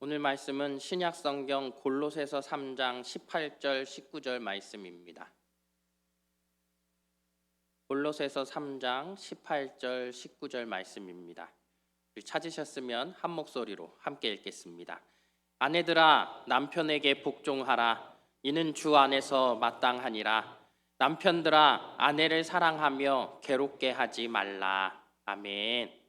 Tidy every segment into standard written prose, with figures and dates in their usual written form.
오늘 말씀은 신약 성경 골로새서 3장 18절 19절 말씀입니다. 골로새서 3장 18절 19절 말씀입니다. 찾으셨으면 한 목소리로 함께 읽겠습니다. 아내들아 남편에게 복종하라. 이는 주 안에서 마땅하니라. 남편들아 아내를 사랑하며 괴롭게 하지 말라. 아멘.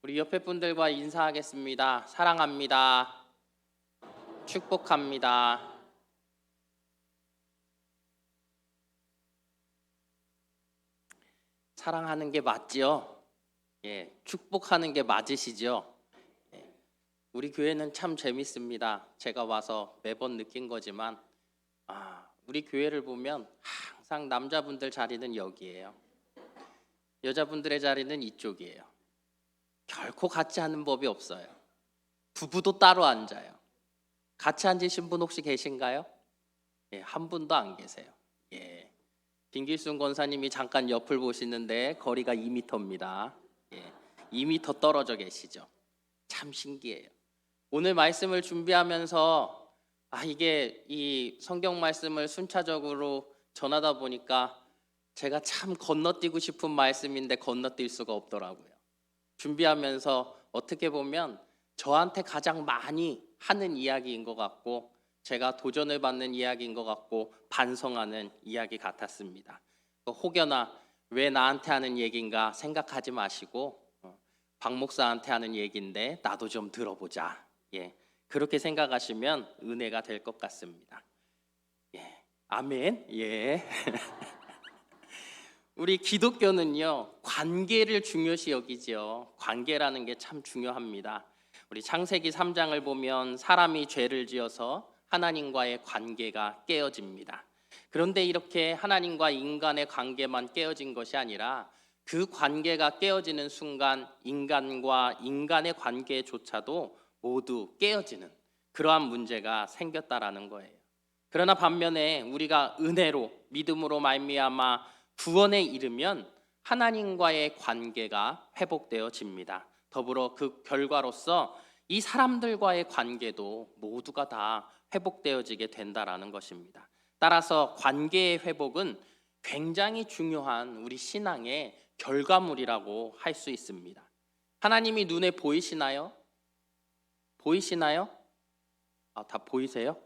우리 옆에 분들과 인사하겠습니다. 사랑합니다. 축복합니다. 사랑하는 게 맞지요? 축복하는 게 맞으시죠? 우리 교회는 참 재밌습니다. 제가 와서 매번 느낀 거지만 우리 교회를 보면 항상 남자분들 자리는 여기예요. 여자분들의 자리는 이쪽이에요. 결코 같이 하는 법이 없어요. 부부도 따로 앉아요. 같이 앉으신 분 혹시 계신가요? 한 분도 안 계세요. 김길순 권사님이 잠깐 옆을 보시는데 거리가 2m입니다. 2m 떨어져 계시죠. 참 신기해요. 오늘 말씀을 준비하면서 이게 이 성경 말씀을 순차적으로 전하다 보니까 제가 참 건너뛰고 싶은 말씀인데 건너뛸 수가 없더라고요. 준비하면서 어떻게 보면 저한테 가장 많이 하는 이야기인 것 같고 제가 도전을 받는 이야기인 것 같고 반성하는 이야기 같았습니다. 혹여나 왜 나한테 하는 얘기인가 생각하지 마시고 박 목사한테 하는 얘기인데 나도 좀 들어보자. 그렇게 생각하시면 은혜가 될 것 같습니다. 아멘. 우리 기독교는요, 관계를 중요시 여기죠. 관계라는 게 참 중요합니다. 우리 창세기 3장을 보면 사람이 죄를 지어서 하나님과의 관계가 깨어집니다. 그런데 이렇게 하나님과 인간의 관계만 깨어진 것이 아니라 그 관계가 깨어지는 순간 인간과 인간의 관계조차도 모두 깨어지는 그러한 문제가 생겼다라는 거예요. 그러나 반면에 우리가 은혜로 믿음으로 말미암아 구원에 이르면 하나님과의 관계가 회복되어집니다. 더불어 그 결과로서 이 사람들과의 관계도 모두가 다 회복되어지게 된다라는 것입니다. 따라서 관계의 회복은 굉장히 중요한 우리 신앙의 결과물이라고 할 수 있습니다. 하나님이 눈에 보이시나요? 보이시나요? 다 보이세요?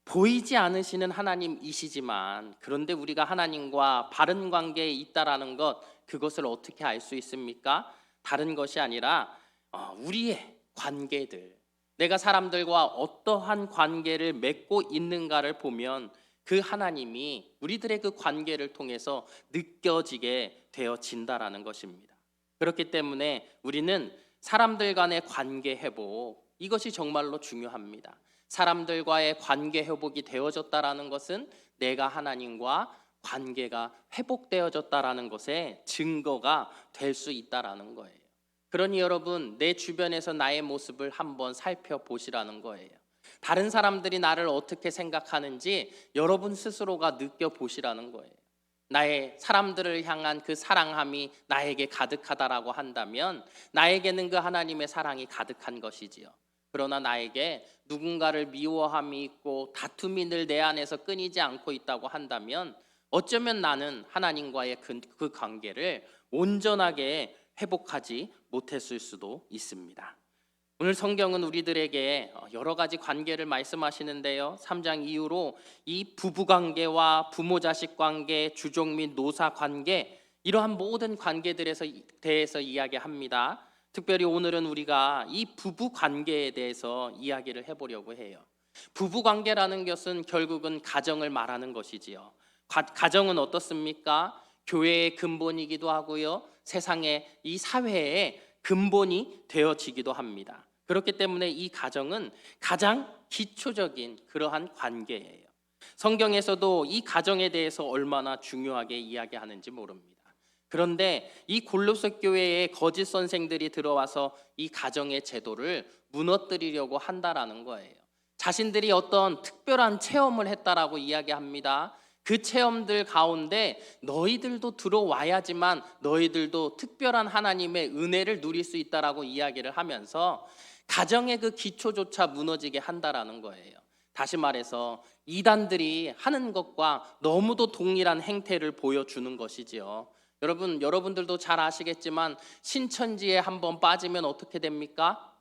보이지 않으시는 하나님이시지만 그런데 우리가 하나님과 바른 관계에 있다라는 것, 그것을 어떻게 알 수 있습니까? 다른 것이 아니라 우리의 관계들, 내가 사람들과 어떠한 관계를 맺고 있는가를 보면 그 하나님이 우리들의 그 관계를 통해서 느껴지게 되어진다라는 것입니다. 그렇기 때문에 우리는 사람들 간의 관계 회복, 이것이 정말로 중요합니다. 사람들과의 관계 회복이 되어졌다라는 것은 내가 하나님과 관계가 회복되어졌다라는 것의 증거가 될 수 있다라는 거예요. 그러니 여러분, 내 주변에서 나의 모습을 한번 살펴보시라는 거예요. 다른 사람들이 나를 어떻게 생각하는지 여러분 스스로가 느껴보시라는 거예요. 나의 사람들을 향한 그 사랑함이 나에게 가득하다라고 한다면 나에게는 그 하나님의 사랑이 가득한 것이지요. 그러나 나에게 누군가를 미워함이 있고 다툼이 늘 내 안에서 끊이지 않고 있다고 한다면 어쩌면 나는 하나님과의 그 관계를 온전하게 회복하지 못했을 수도 있습니다. 오늘 성경은 우리들에게 여러 가지 관계를 말씀하시는데요. 3장 이후로 이 부부관계와 부모자식 관계, 주족 및 노사 관계, 이러한 모든 관계들에 대해서 이야기합니다. 특별히 오늘은 우리가 이 부부 관계에 대해서 이야기를 해보려고 해요. 부부 관계라는 것은 결국은 가정을 말하는 것이지요. 가정은 어떻습니까? 교회의 근본이기도 하고요. 세상의 이 사회의 근본이 되어지기도 합니다. 그렇기 때문에 이 가정은 가장 기초적인 그러한 관계예요. 성경에서도 이 가정에 대해서 얼마나 중요하게 이야기하는지 모릅니다. 그런데 이 골로새 교회에 거짓 선생들이 들어와서 이 가정의 제도를 무너뜨리려고 한다라는 거예요. 자신들이 어떤 특별한 체험을 했다라고 이야기합니다. 그 체험들 가운데 너희들도 들어와야지만 너희들도 특별한 하나님의 은혜를 누릴 수 있다라고 이야기를 하면서 가정의 그 기초조차 무너지게 한다라는 거예요. 다시 말해서 이단들이 하는 것과 너무도 동일한 행태를 보여주는 것이지요. 여러분들도 잘 아시겠지만 신천지에 한번 빠지면 어떻게 됩니까?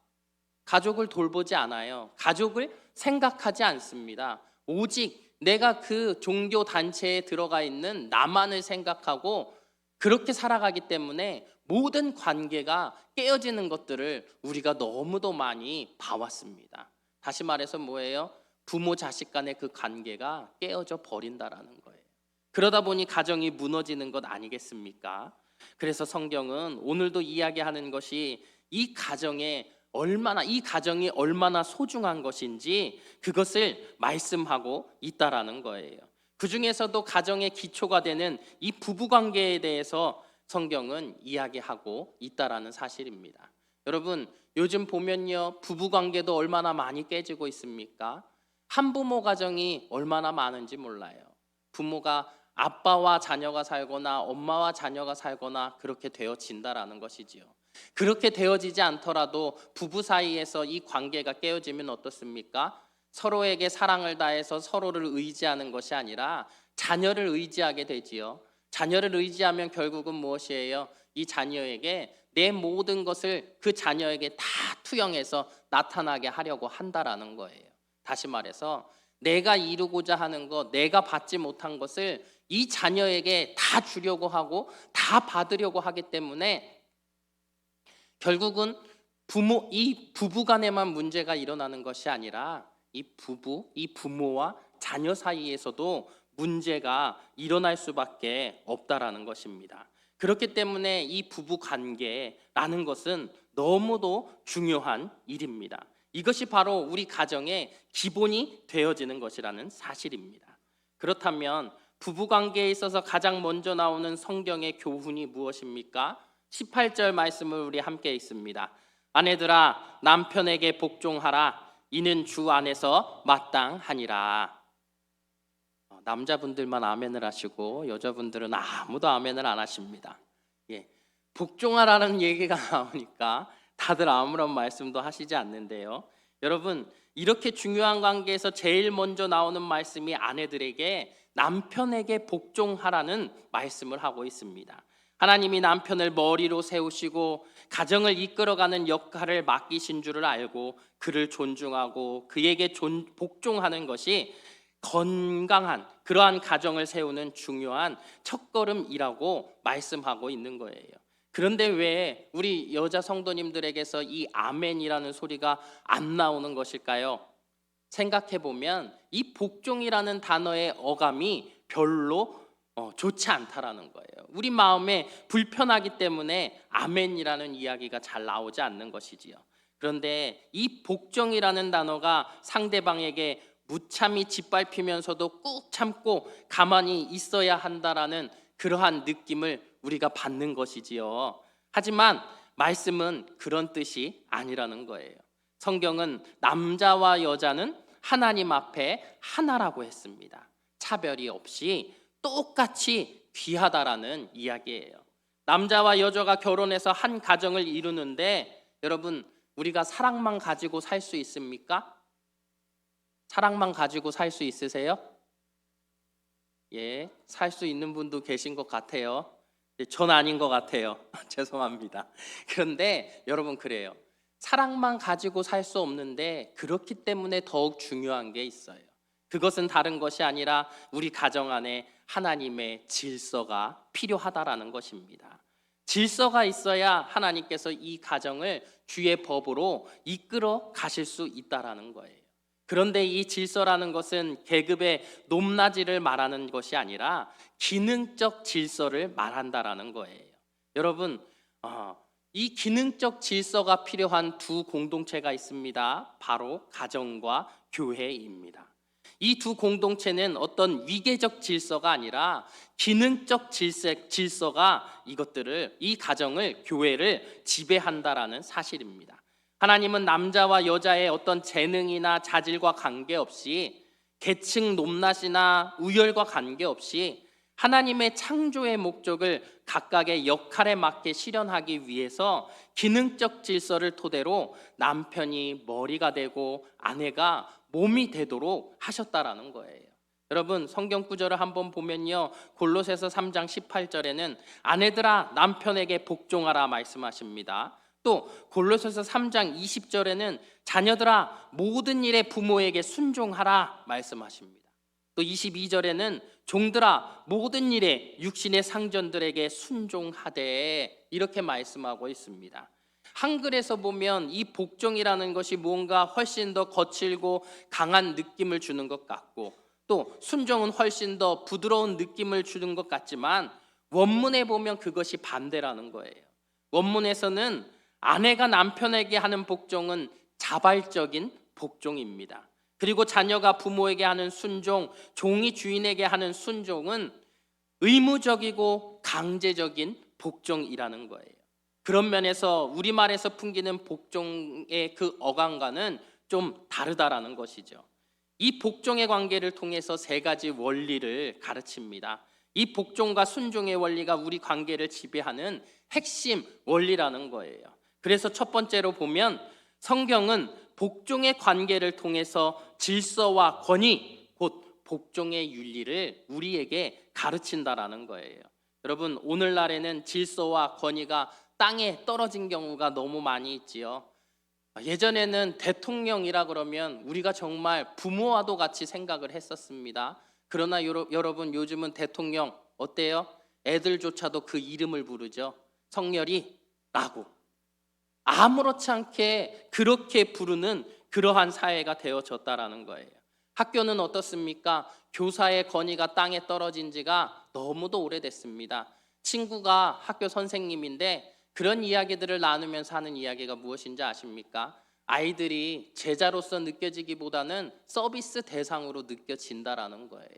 가족을 돌보지 않아요. 가족을 생각하지 않습니다. 오직 내가 그 종교 단체에 들어가 있는 나만을 생각하고 그렇게 살아가기 때문에 모든 관계가 깨어지는 것들을 우리가 너무도 많이 봐왔습니다. 다시 말해서 뭐예요? 부모 자식 간의 그 관계가 깨어져 버린다라는 거예요. 그러다 보니 가정이 무너지는 것 아니겠습니까? 그래서 성경은 오늘도 이야기하는 것이 이 가정이 얼마나 소중한 것인지 그것을 말씀하고 있다라는 거예요. 그 중에서도 가정의 기초가 되는 이 부부 관계에 대해서 성경은 이야기하고 있다라는 사실입니다. 여러분, 요즘 보면요, 부부 관계도 얼마나 많이 깨지고 있습니까? 한부모 가정이 얼마나 많은지 몰라요. 부모가 아빠와 자녀가 살거나 엄마와 자녀가 살거나 그렇게 되어진다라는 것이지요. 그렇게 되어지지 않더라도 부부 사이에서 이 관계가 깨어지면 어떻습니까? 서로에게 사랑을 다해서 서로를 의지하는 것이 아니라 자녀를 의지하게 되지요. 자녀를 의지하면 결국은 무엇이에요? 이 자녀에게 내 모든 것을 그 자녀에게 다 투영해서 나타나게 하려고 한다라는 거예요. 다시 말해서 내가 이루고자 하는 것, 내가 받지 못한 것을 이 자녀에게 다 주려고 하고 다 받으려고 하기 때문에 결국은 이 부부 간에만 문제가 일어나는 것이 아니라 이 부모와 자녀 사이에서도 문제가 일어날 수밖에 없다라는 것입니다. 그렇기 때문에 이 부부 관계라는 것은 너무도 중요한 일입니다. 이것이 바로 우리 가정의 기본이 되어지는 것이라는 사실입니다. 그렇다면 부부 관계에 있어서 가장 먼저 나오는 성경의 교훈이 무엇입니까? 18절 말씀을 우리 함께 읽습니다. 아내들아 남편에게 복종하라. 이는 주 안에서 마땅하니라. 남자분들만 아멘을 하시고 여자분들은 아무도 아멘을 안 하십니다. 복종하라는 얘기가 나오니까 다들 아무런 말씀도 하시지 않는데요. 여러분, 이렇게 중요한 관계에서 제일 먼저 나오는 말씀이 아내들에게 남편에게 복종하라는 말씀을 하고 있습니다. 하나님이 남편을 머리로 세우시고 가정을 이끌어가는 역할을 맡기신 줄을 알고 그를 존중하고 그에게 복종하는 것이 건강한 그러한 가정을 세우는 중요한 첫걸음이라고 말씀하고 있는 거예요. 그런데 왜 우리 여자 성도님들에게서 이 아멘이라는 소리가 안 나오는 것일까요? 생각해 보면 이 복종이라는 단어의 어감이 별로 좋지 않다라는 거예요. 우리 마음에 불편하기 때문에 아멘이라는 이야기가 잘 나오지 않는 것이지요. 그런데 이 복종이라는 단어가 상대방에게 무참히 짓밟히면서도 꾹 참고 가만히 있어야 한다라는 그러한 느낌을 우리가 받는 것이지요. 하지만 말씀은 그런 뜻이 아니라는 거예요. 성경은 남자와 여자는 하나님 앞에 하나라고 했습니다. 차별이 없이 똑같이 귀하다라는 이야기예요. 남자와 여자가 결혼해서 한 가정을 이루는데 여러분, 우리가 사랑만 가지고 살 수 있습니까? 사랑만 가지고 살 수 있으세요? 살 수 있는 분도 계신 것 같아요. 전 아닌 것 같아요. 죄송합니다. 그런데 여러분, 그래요. 사랑만 가지고 살 수 없는데 그렇기 때문에 더욱 중요한 게 있어요. 그것은 다른 것이 아니라 우리 가정 안에 하나님의 질서가 필요하다라는 것입니다. 질서가 있어야 하나님께서 이 가정을 주의 법으로 이끌어 가실 수 있다라는 거예요. 그런데 이 질서라는 것은 계급의 높낮이를 말하는 것이 아니라 기능적 질서를 말한다라는 거예요. 여러분, 이 기능적 질서가 필요한 두 공동체가 있습니다. 바로 가정과 교회입니다. 이 두 공동체는 어떤 위계적 질서가 아니라 기능적 질서가 이 가정을, 교회를 지배한다라는 사실입니다. 하나님은 남자와 여자의 어떤 재능이나 자질과 관계없이 계층 높낮이나 우열과 관계없이 하나님의 창조의 목적을 각각의 역할에 맞게 실현하기 위해서 기능적 질서를 토대로 남편이 머리가 되고 아내가 몸이 되도록 하셨다라는 거예요. 여러분, 성경 구절을 한번 보면요, 골로새서 3장 18절에는 아내들아 남편에게 복종하라 말씀하십니다. 또 골로새서 3장 20절에는 자녀들아 모든 일에 부모에게 순종하라 말씀하십니다. 또 22절에는 종들아 모든 일에 육신의 상전들에게 순종하되 이렇게 말씀하고 있습니다. 한글에서 보면 이 복종이라는 것이 무언가 훨씬 더 거칠고 강한 느낌을 주는 것 같고, 또 순종은 훨씬 더 부드러운 느낌을 주는 것 같지만 원문에 보면 그것이 반대라는 거예요. 원문에서는 아내가 남편에게 하는 복종은 자발적인 복종입니다. 그리고 자녀가 부모에게 하는 순종, 종이 주인에게 하는 순종은 의무적이고 강제적인 복종이라는 거예요. 그런 면에서 우리말에서 풍기는 복종의 그 어감과는 좀 다르다라는 것이죠. 이 복종의 관계를 통해서 세 가지 원리를 가르칩니다. 이 복종과 순종의 원리가 우리 관계를 지배하는 핵심 원리라는 거예요. 그래서 첫 번째로 보면 성경은 복종의 관계를 통해서 질서와 권위, 곧 복종의 윤리를 우리에게 가르친다라는 거예요. 여러분, 오늘날에는 질서와 권위가 땅에 떨어진 경우가 너무 많이 있지요. 예전에는 대통령이라 그러면 우리가 정말 부모와도 같이 생각을 했었습니다. 그러나 여러분, 요즘은 대통령 어때요? 애들조차도 그 이름을 부르죠. 성렬이라고. 아무렇지 않게 그렇게 부르는 그러한 사회가 되어졌다라는 거예요. 학교는 어떻습니까? 교사의 권위가 땅에 떨어진 지가 너무도 오래됐습니다. 친구가 학교 선생님인데 그런 이야기들을 나누면서 하는 이야기가 무엇인지 아십니까? 아이들이 제자로서 느껴지기보다는 서비스 대상으로 느껴진다라는 거예요.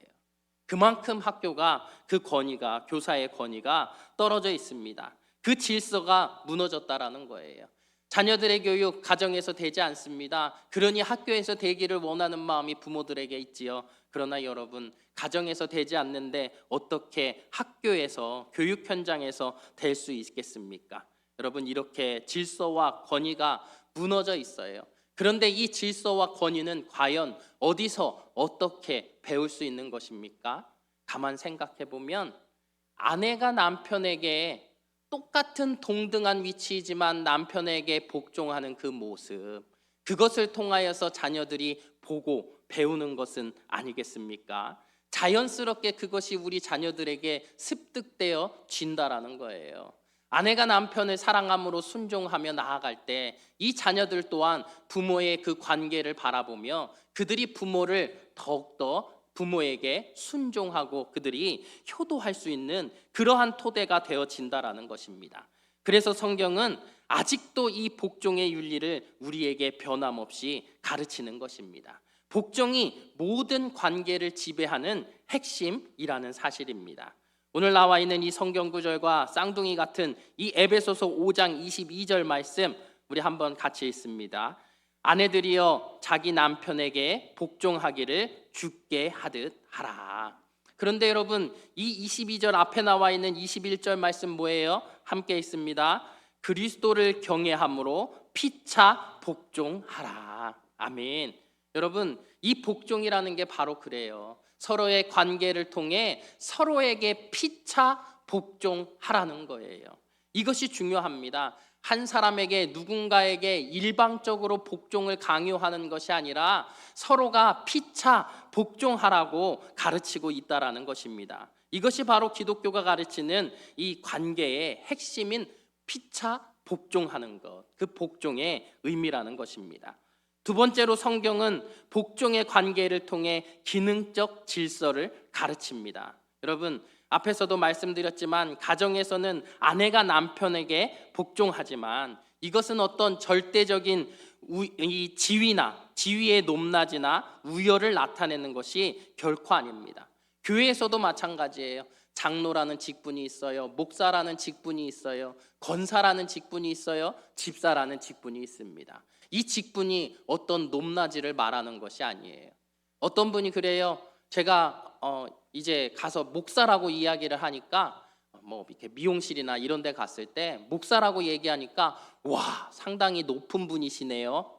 그만큼 학교가 그 권위가, 교사의 권위가 떨어져 있습니다. 그 질서가 무너졌다라는 거예요. 자녀들의 교육 가정에서 되지 않습니다. 그러니 학교에서 되기를 원하는 마음이 부모들에게 있지요. 그러나 여러분, 가정에서 되지 않는데 어떻게 학교에서, 교육 현장에서 될 수 있겠습니까? 여러분, 이렇게 질서와 권위가 무너져 있어요. 그런데 이 질서와 권위는 과연 어디서 어떻게 배울 수 있는 것입니까? 가만 생각해 보면 아내가 남편에게 똑같은 동등한 위치이지만 남편에게 복종하는 그 모습, 그것을 통하여서 자녀들이 보고 배우는 것은 아니겠습니까? 자연스럽게 그것이 우리 자녀들에게 습득되어 진다라는 거예요. 아내가 남편을 사랑함으로 순종하며 나아갈 때 이 자녀들 또한 부모의 그 관계를 바라보며 그들이 부모를 더욱더 부모에게 순종하고 그들이 효도할 수 있는 그러한 토대가 되어진다라는 것입니다. 그래서 성경은 아직도 이 복종의 윤리를 우리에게 변함없이 가르치는 것입니다. 복종이 모든 관계를 지배하는 핵심이라는 사실입니다. 오늘 나와 있는 이 성경 구절과 쌍둥이 같은 이 에베소서 5장 22절 말씀 우리 한번 같이 읽습니다. 아내들이여 자기 남편에게 복종하기를 주께 하듯 하라. 그런데 여러분, 이 22절 앞에 나와 있는 21절 말씀 뭐예요? 함께 읽습니다. 그리스도를 경외함으로 피차 복종하라. 아멘. 여러분, 이 복종이라는 게 바로 그래요. 서로의 관계를 통해 서로에게 피차 복종하라는 거예요. 이것이 중요합니다. 한 사람에게, 누군가에게 일방적으로 복종을 강요하는 것이 아니라 서로가 피차 복종하라고 가르치고 있다라는 것입니다. 이것이 바로 기독교가 가르치는 이 관계의 핵심인 피차 복종하는 것, 그 복종의 의미라는 것입니다. 두 번째로 성경은 복종의 관계를 통해 기능적 질서를 가르칩니다. 여러분, 앞에서도 말씀드렸지만 가정에서는 아내가 남편에게 복종하지만 이것은 어떤 절대적인 이 지위의 높낮이나 우열을 나타내는 것이 결코 아닙니다. 교회에서도 마찬가지예요. 장로라는 직분이 있어요. 목사라는 직분이 있어요. 권사라는 직분이 있어요. 집사라는 직분이 있습니다. 이 직분이 어떤 높낮이를 말하는 것이 아니에요. 어떤 분이 그래요. 제가 이제 가서 목사라고 이야기를 하니까 뭐 이렇게 미용실이나 이런 데 갔을 때 목사라고 얘기하니까 와, 상당히 높은 분이시네요.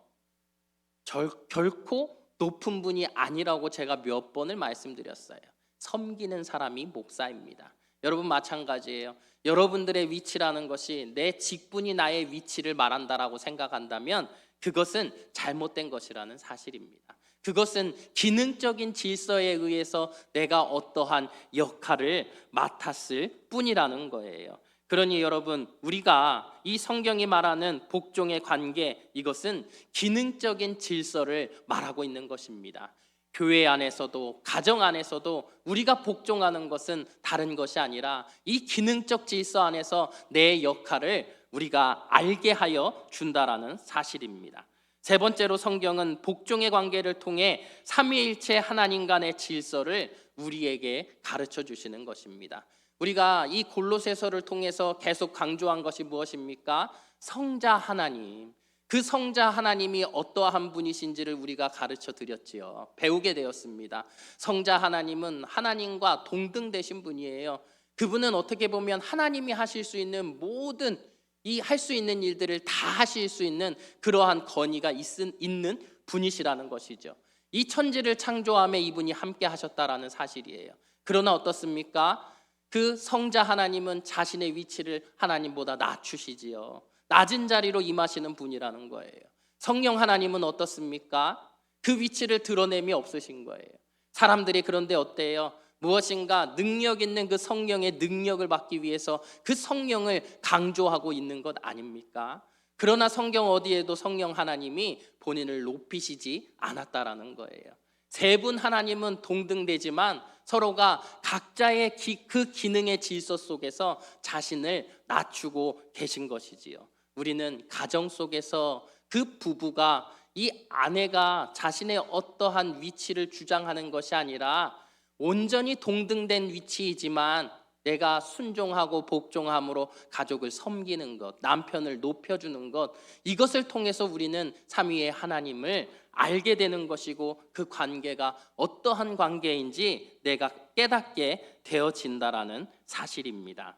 결코 높은 분이 아니라고 제가 몇 번을 말씀드렸어요. 섬기는 사람이 목사입니다. 여러분 마찬가지예요. 여러분들의 위치라는 것이 내 직분이 나의 위치를 말한다라고 생각한다면 그것은 잘못된 것이라는 사실입니다. 그것은 기능적인 질서에 의해서 내가 어떠한 역할을 맡았을 뿐이라는 거예요. 그러니 여러분, 우리가 이 성경이 말하는 복종의 관계, 이것은 기능적인 질서를 말하고 있는 것입니다. 교회 안에서도 가정 안에서도 우리가 복종하는 것은 다른 것이 아니라 이 기능적 질서 안에서 내 역할을 우리가 알게 하여 준다라는 사실입니다. 세 번째로 성경은 복종의 관계를 통해 삼위일체 하나님 간의 질서를 우리에게 가르쳐 주시는 것입니다. 우리가 이 골로새서를 통해서 계속 강조한 것이 무엇입니까? 성자 하나님. 그 성자 하나님이 어떠한 분이신지를 우리가 가르쳐 드렸지요. 배우게 되었습니다. 성자 하나님은 하나님과 동등되신 분이에요. 그분은 어떻게 보면 하나님이 하실 수 있는 모든 이 할 수 있는 일들을 다 하실 수 있는 그러한 권위가 있는 분이시라는 것이죠. 이 천지를 창조함에 이분이 함께 하셨다라는 사실이에요. 그러나 어떻습니까? 그 성자 하나님은 자신의 위치를 하나님보다 낮추시지요. 낮은 자리로 임하시는 분이라는 거예요. 성령 하나님은 어떻습니까? 그 위치를 드러냄이 없으신 거예요. 사람들이 그런데 어때요? 무엇인가 능력 있는 그 성령의 능력을 받기 위해서 그 성령을 강조하고 있는 것 아닙니까? 그러나 성경 어디에도 성령 하나님이 본인을 높이시지 않았다라는 거예요. 세 분 하나님은 동등되지만 서로가 각자의 그 기능의 질서 속에서 자신을 낮추고 계신 것이지요. 우리는 가정 속에서 그 부부가 이 아내가 자신의 어떠한 위치를 주장하는 것이 아니라 온전히 동등된 위치이지만 내가 순종하고 복종함으로 가족을 섬기는 것, 남편을 높여주는 것, 이것을 통해서 우리는 삼위의 하나님을 알게 되는 것이고 그 관계가 어떠한 관계인지 내가 깨닫게 되어진다라는 사실입니다.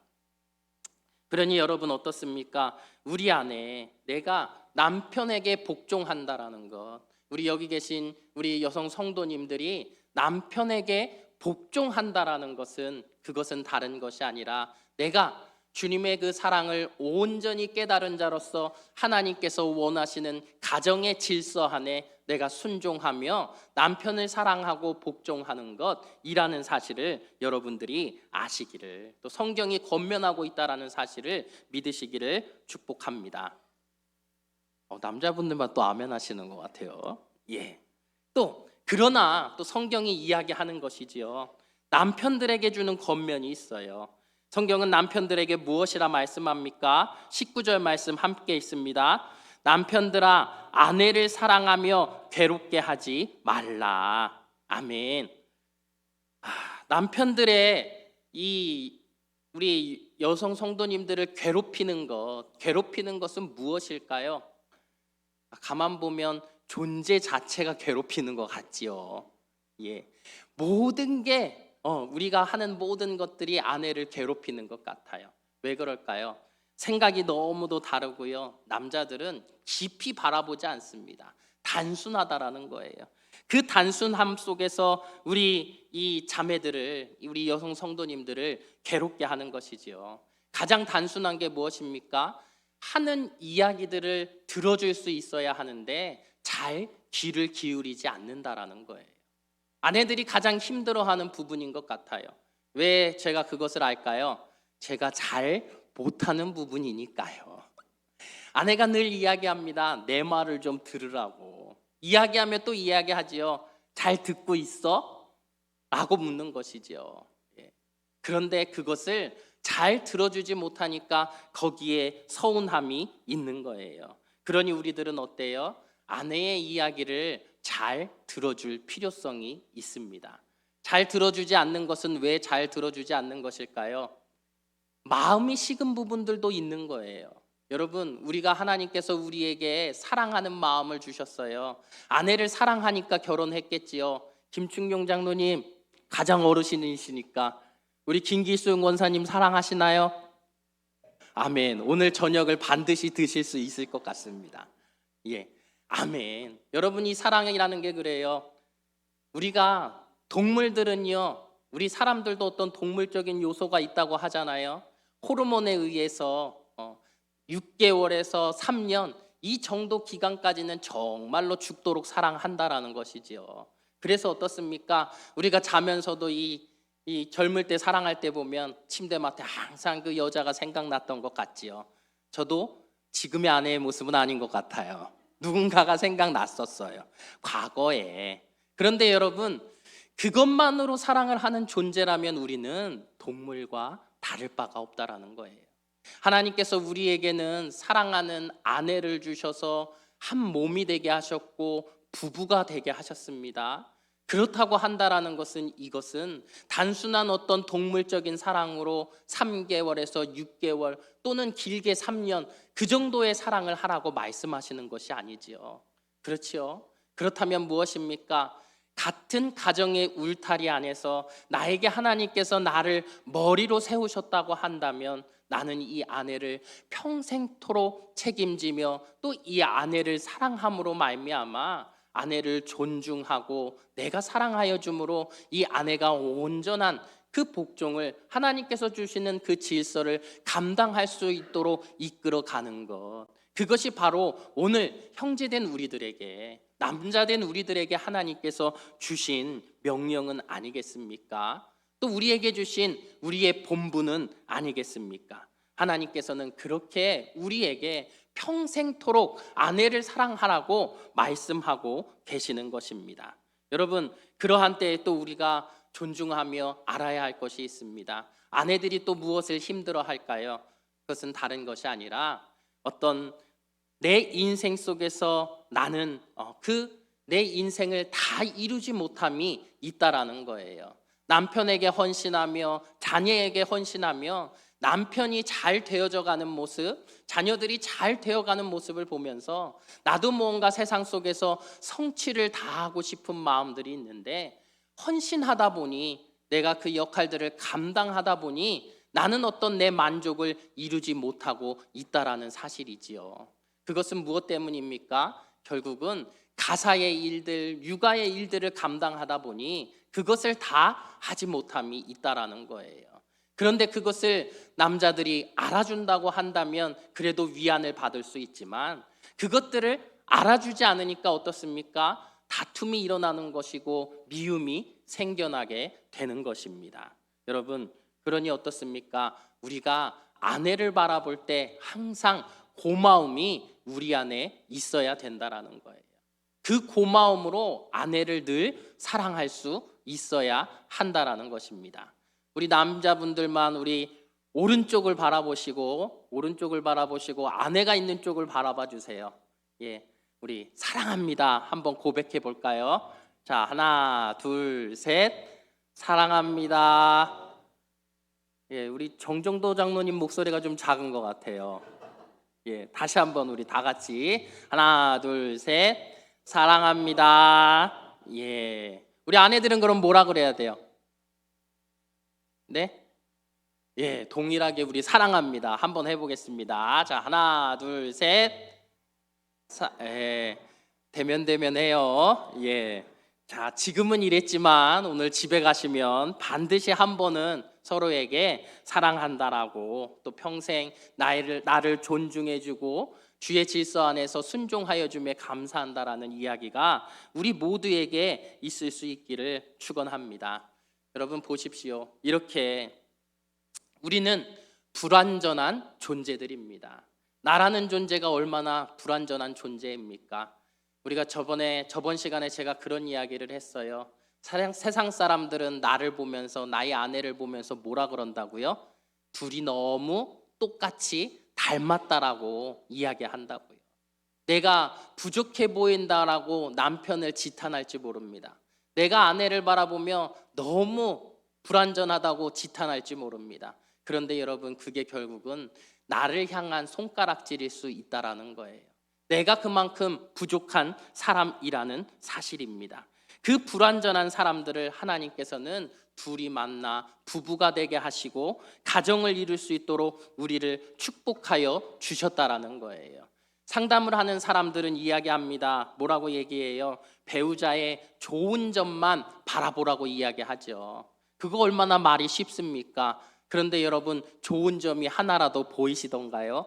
그러니 여러분 어떻습니까? 우리 안에 내가 남편에게 복종한다라는 것, 우리 여기 계신 우리 여성 성도님들이 남편에게 복종한다라는 것은 그것은 다른 것이 아니라 내가 주님의 그 사랑을 온전히 깨달은 자로서 하나님께서 원하시는 가정의 질서 안에 내가 순종하며 남편을 사랑하고 복종하는 것이라는 사실을 여러분들이 아시기를, 또 성경이 권면하고 있다라는 사실을 믿으시기를 축복합니다. 남자분들만 또 아멘 하시는 것 같아요. 예. 그러나 또 성경이 이야기하는 것이지요. 남편들에게 주는 권면이 있어요. 성경은 남편들에게 무엇이라 말씀합니까? 19절 말씀 함께 있습니다. 남편들아, 아내를 사랑하며 괴롭게 하지 말라. 아멘. 남편들의 우리 여성 성도님들을 괴롭히는 것은 무엇일까요? 가만 보면 존재 자체가 괴롭히는 것 같지요. 예, 모든 게 우리가 하는 모든 것들이 아내를 괴롭히는 것 같아요. 왜 그럴까요? 생각이 너무도 다르고요. 남자들은 깊이 바라보지 않습니다. 단순하다라는 거예요. 그 단순함 속에서 우리 이 자매들을, 우리 여성 성도님들을 괴롭게 하는 것이지요. 가장 단순한 게 무엇입니까? 하는 이야기들을 들어줄 수 있어야 하는데 잘 귀를 기울이지 않는다라는 거예요. 아내들이 가장 힘들어하는 부분인 것 같아요. 왜 제가 그것을 알까요? 제가 잘 못하는 부분이니까요. 아내가 늘 이야기합니다. 내 말을 좀 들으라고. 이야기하면 또 이야기하지요. 잘 듣고 있어? 라고 묻는 것이지요. 그런데 그것을 잘 들어주지 못하니까 거기에 서운함이 있는 거예요. 그러니 우리들은 어때요? 아내의 이야기를 잘 들어줄 필요성이 있습니다. 잘 들어주지 않는 것은 왜 잘 들어주지 않는 것일까요? 마음이 식은 부분들도 있는 거예요. 여러분, 우리가 하나님께서 우리에게 사랑하는 마음을 주셨어요. 아내를 사랑하니까 결혼했겠지요. 김충용 장로님, 가장 어르신이시니까 우리 김기수 원사님 사랑하시나요? 아멘. 오늘 저녁을 반드시 드실 수 있을 것 같습니다. 예, 아멘. 여러분이 사랑이라는 게 그래요. 우리가 동물들은요, 우리 사람들도 어떤 동물적인 요소가 있다고 하잖아요. 호르몬에 의해서 6개월에서 3년 이 정도 기간까지는 정말로 죽도록 사랑한다라는 것이지요. 그래서 어떻습니까? 우리가 자면서도 이 젊을 때 사랑할 때 보면 침대맡에 항상 그 여자가 생각났던 것 같지요. 저도 지금의 아내의 모습은 아닌 것 같아요. 누군가가 생각났었어요, 과거에. 그런데 여러분, 그것만으로 사랑을 하는 존재라면 우리는 동물과 다를 바가 없다라는 거예요. 하나님께서 우리에게는 사랑하는 아내를 주셔서 한 몸이 되게 하셨고 부부가 되게 하셨습니다. 그렇다고 한다라는 것은 이것은 단순한 어떤 동물적인 사랑으로 3개월에서 6개월 또는 길게 3년 그 정도의 사랑을 하라고 말씀하시는 것이 아니지요. 그렇지요? 그렇다면 무엇입니까? 같은 가정의 울타리 안에서 나에게 하나님께서 나를 머리로 세우셨다고 한다면 나는 이 아내를 평생토록 책임지며 또 이 아내를 사랑함으로 말미암아 아내를 존중하고 내가 사랑하여 줌으로 이 아내가 온전한 그 복종을 하나님께서 주시는 그 질서를 감당할 수 있도록 이끌어 가는 것, 그것이 바로 오늘 형제된 우리들에게, 남자된 우리들에게 하나님께서 주신 명령은 아니겠습니까? 또 우리에게 주신 우리의 본분은 아니겠습니까? 하나님께서는 그렇게 우리에게 평생토록 아내를 사랑하라고 말씀하고 계시는 것입니다. 여러분, 그러한 때에 또 우리가 존중하며 알아야 할 것이 있습니다. 아내들이 또 무엇을 힘들어 할까요? 그것은 다른 것이 아니라 어떤 내 인생 속에서 나는 내 인생을 다 이루지 못함이 있다라는 거예요. 남편에게 헌신하며 자녀에게 헌신하며 남편이 잘 되어져 가는 모습, 자녀들이 잘 되어가는 모습을 보면서 나도 뭔가 세상 속에서 성취를 다하고 싶은 마음들이 있는데, 헌신하다 보니 내가 그 역할들을 감당하다 보니 나는 어떤 내 만족을 이루지 못하고 있다라는 사실이지요. 그것은 무엇 때문입니까? 결국은 가사의 일들, 육아의 일들을 감당하다 보니 그것을 다 하지 못함이 있다라는 거예요. 그런데 그것을 남자들이 알아준다고 한다면 그래도 위안을 받을 수 있지만, 그것들을 알아주지 않으니까 어떻습니까? 다툼이 일어나는 것이고 미움이 생겨나게 되는 것입니다. 여러분, 그러니 어떻습니까? 우리가 아내를 바라볼 때 항상 고마움이 우리 안에 있어야 된다라는 거예요. 그 고마움으로 아내를 늘 사랑할 수 있어야 한다라는 것입니다. 우리 남자분들만 우리 오른쪽을 바라보시고 아내가 있는 쪽을 바라봐 주세요. 예, 우리 사랑합니다 한번 고백해 볼까요? 자, 하나 둘 셋. 사랑합니다. 예, 우리 정정도 장로님 목소리가 좀 작은 것 같아요. 예, 다시 한번 우리 다 같이 하나 둘 셋. 사랑합니다. 예, 우리 아내들은 그럼 뭐라 그래야 돼요? 네? 예, 동일하게 우리 사랑합니다 한번 해보겠습니다. 자, 하나 둘 셋. 대면 해요. 예. 자, 지금은 이랬지만 오늘 집에 가시면 반드시 한 번은 서로에게 사랑한다라고, 또 평생 나를 존중해주고 주의 질서 안에서 순종하여 주매 감사한다라는 이야기가 우리 모두에게 있을 수 있기를 축원합니다. 여러분 보십시오. 이렇게 우리는 불완전한 존재들입니다. 나라는 존재가 얼마나 불완전한 존재입니까? 우리가 저번 시간에 제가 그런 이야기를 했어요. 세상 사람들은 나를 보면서, 나의 아내를 보면서 뭐라 그런다고요? 둘이 너무 똑같이 닮았다라고 이야기한다고요. 내가 부족해 보인다라고 남편을 지탄할지 모릅니다. 내가 아내를 바라보며 너무 불완전하다고 지탄할지 모릅니다. 그런데 여러분, 그게 결국은 나를 향한 손가락질일 수 있다라는 거예요. 내가 그만큼 부족한 사람이라는 사실입니다. 그 불완전한 사람들을 하나님께서는 둘이 만나 부부가 되게 하시고 가정을 이룰 수 있도록 우리를 축복하여 주셨다라는 거예요. 상담을 하는 사람들은 이야기합니다. 뭐라고 얘기해요? 배우자의 좋은 점만 바라보라고 이야기하죠. 그거 얼마나 말이 쉽습니까? 그런데 여러분, 좋은 점이 하나라도 보이시던가요?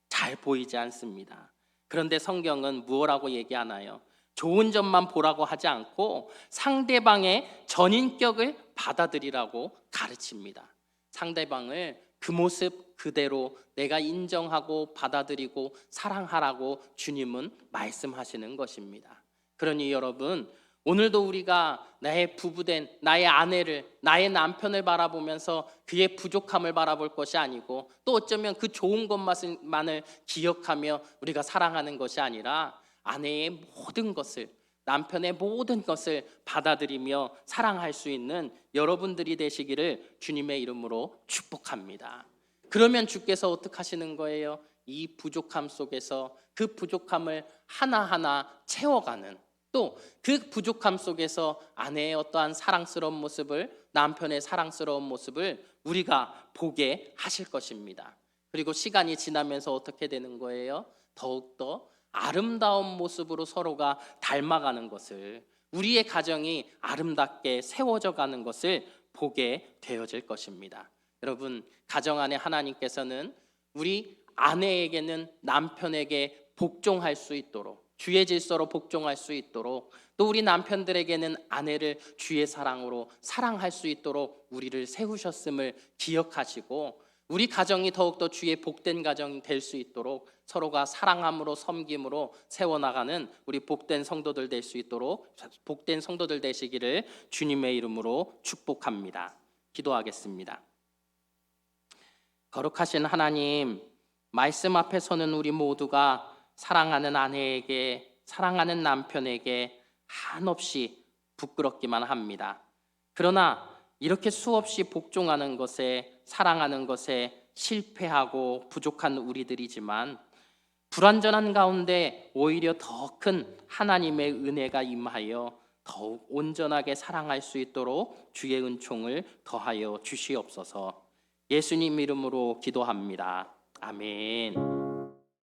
잘 보이지 않습니다. 그런데 성경은 무엇라고 얘기하나요? 좋은 점만 보라고 하지 않고 상대방의 전인격을 받아들이라고 가르칩니다. 상대방을 그 모습 그대로 내가 인정하고 받아들이고 사랑하라고 주님은 말씀하시는 것입니다. 그러니 여러분, 오늘도 우리가 나의 부부된 나의 아내를, 나의 남편을 바라보면서 그의 부족함을 바라볼 것이 아니고, 또 어쩌면 그 좋은 것만을 기억하며 우리가 사랑하는 것이 아니라 아내의 모든 것을, 남편의 모든 것을 받아들이며 사랑할 수 있는 여러분들이 되시기를 주님의 이름으로 축복합니다. 그러면 주께서 어떻게 하시는 거예요? 이 부족함 속에서 그 부족함을 하나하나 채워가는, 또 그 부족함 속에서 아내의 어떠한 사랑스러운 모습을, 남편의 사랑스러운 모습을 우리가 보게 하실 것입니다. 그리고 시간이 지나면서 어떻게 되는 거예요? 더욱더 아름다운 모습으로 서로가 닮아가는 것을, 우리의 가정이 아름답게 세워져 가는 것을 보게 되어질 것입니다. 여러분, 가정 안에 하나님께서는 우리 아내에게는 남편에게 복종할 수 있도록, 주의 질서로 복종할 수 있도록, 또 우리 남편들에게는 아내를 주의 사랑으로 사랑할 수 있도록 우리를 세우셨음을 기억하시고, 우리 가정이 더욱더 주의 복된 가정이 될 수 있도록 서로가 사랑함으로 섬김으로 세워나가는 우리 복된 성도들 될 수 있도록 복된 성도들 되시기를 주님의 이름으로 축복합니다. 기도하겠습니다. 거룩하신 하나님, 말씀 앞에 서는 우리 모두가 사랑하는 아내에게, 사랑하는 남편에게 한없이 부끄럽기만 합니다. 그러나 이렇게 수없이 복종하는 것에, 사랑하는 것에 실패하고 부족한 우리들이지만, 불완전한 가운데 오히려 더 큰 하나님의 은혜가 임하여 더욱 온전하게 사랑할 수 있도록 주의 은총을 더하여 주시옵소서. 예수님 이름으로 기도합니다. 아멘.